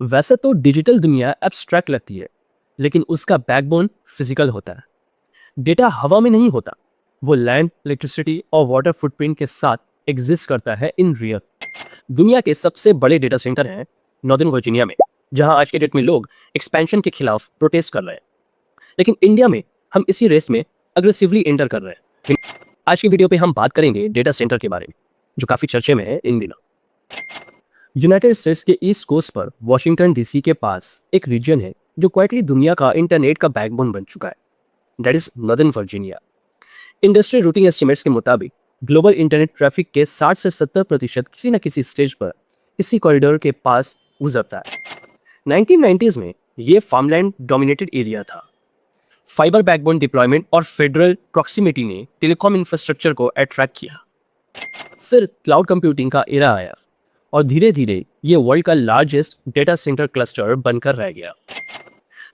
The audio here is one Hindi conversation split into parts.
वैसे तो डिजिटल दुनिया एब्स्ट्रैक्ट लगती है, लेकिन उसका बैकबोन फिजिकल होता है। डेटा हवा में नहीं होता, वो लैंड, इलेक्ट्रिसिटी और वाटर फुटप्रिंट के साथ एग्जिस्ट करता है इन रियल। दुनिया के सबसे बड़े डेटा सेंटर हैं नॉर्दर्न वर्जीनिया में, जहां आज के डेट में लोग एक्सपेंशन के खिलाफ प्रोटेस्ट कर रहे हैं। लेकिन इंडिया में हम इसी रेस में अग्रेसिवली एंटर कर रहे हैं। आज की वीडियो पे हम बात करेंगे डेटा सेंटर के बारे में, जो काफी चर्चे में है इन दिनों। यूनाइटेड स्टेट्स के ईस्ट कोस्ट पर वॉशिंगटन डीसी के पास एक रीजन है जो क्वाइटली दुनिया का इंटरनेट का बैकबोन बन चुका है। That is northern Virginia. Industry routing estimates के मुताबिक ग्लोबल इंटरनेट ट्रैफिक के 60 से 70% किसी न किसी स्टेज पर इसी कॉरिडोर के पास गुजरता है। 1990s में ये फार्मलैंड डोमिनेटेड एरिया था। फाइबर बैकबोन डिप्लॉयमेंट और फेडरल प्रॉक्सिमिटी ने टेलीकॉम इंफ्रास्ट्रक्चर को अट्रैक्ट किया। फिर क्लाउड कंप्यूटिंग का एरा आया और धीरे धीरे ये वर्ल्ड का लार्जेस्ट डेटा सेंटर क्लस्टर बनकर रह गया।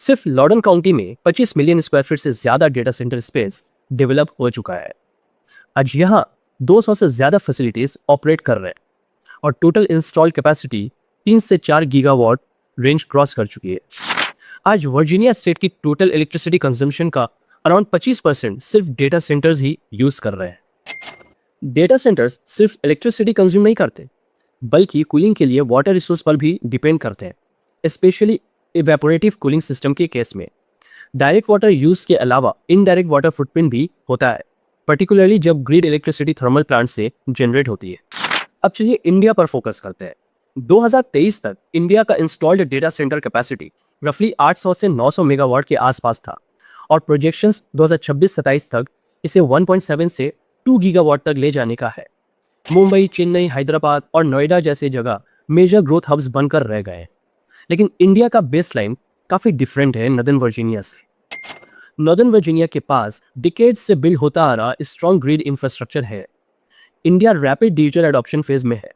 सिर्फ लॉर्डन काउंटी में 25 मिलियन स्क्वायर फीट से ज्यादा डेटा सेंटर स्पेस डेवलप हो चुका है। आज यहाँ 200 से ज्यादा फैसिलिटीज ऑपरेट कर रहे हैं और टोटल इंस्टॉल कैपेसिटी 3 से 4 गीगावाट रेंज क्रॉस कर चुकी है। आज वर्जीनिया स्टेट की टोटल इलेक्ट्रिसिटी कंजम्पशन का अराउंड 25% सिर्फ डेटा सेंटर्स ही यूज कर रहे हैं। डेटा सेंटर्स सिर्फ इलेक्ट्रिसिटी कंज्यूम नहीं करते, बल्कि कूलिंग के लिए वाटर रिसोर्स पर भी डिपेंड करते हैं, स्पेशली इवेपोरेटिव कूलिंग सिस्टम के केस में। डायरेक्ट वाटर यूज के अलावा इनडायरेक्ट वाटर फुटप्रिंट भी होता है, पर्टिकुलरली जब ग्रिड इलेक्ट्रिसिटी थर्मल प्लांट से जनरेट होती है। अब चलिए इंडिया पर फोकस करते हैं। 2023 तक इंडिया का इंस्टॉल्ड डेटा सेंटर कैपेसिटी रफली 800 से 900 मेगावाट के आसपास था और प्रोजेक्शंस 2026-27 तक इसे 1.7 से 2 गीगावाट तक ले जाने का है। मुंबई, चेन्नई, हैदराबाद और नोएडा जैसे जगह मेजर ग्रोथ हब्स बनकर रह गए। लेकिन इंडिया का बेसलाइन काफी डिफरेंट है नॉर्दर्न वर्जीनिया से। नॉर्दर्न वर्जीनिया के पास डिकेड्स से बिल्ड होता आ रहा स्ट्रॉन्ग ग्रिड इंफ्रास्ट्रक्चर है। India rapid digital adoption phase में है।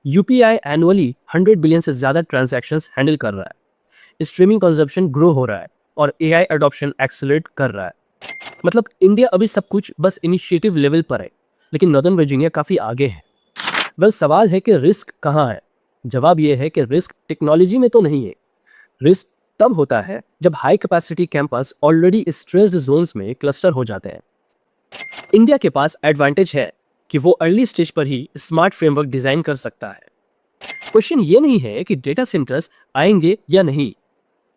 यूपीआई एनुअली 100 बिलियन से ज्यादा ट्रांजैक्शंस हैंडल कर रहा है। स्ट्रीमिंग कंजप्शन ग्रो हो रहा है और एआई एडॉप्शन एक्सेलरेट कर रहा है। मतलब इंडिया अभी सब कुछ बस इनिशिएटिव लेवल पर है, लेकिन नॉर्दर्न वर्जीनिया काफी आगे है। वेल, सवाल है कि रिस्क कहाँ है। जवाब यह है कि रिस्क टेक्नोलॉजी में तो नहीं है। रिस्क तब होता है जब high capacity campus already stressed zones में क्लस्टर हो जाते हैं। इंडिया के पास एडवांटेज है कि वो अर्ली स्टेज पर ही स्मार्ट फ्रेमवर्क डिजाइन कर सकता है। क्वेश्चन ये नहीं है कि डेटा सेंटर्स आएंगे या नहीं,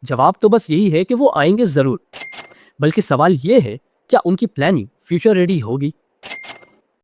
जवाब तो बस यही है कि वो आएंगे जरूर। बल्कि सवाल ये है, क्या उनकी प्लानिंग फ्यूचर रेडी होगी।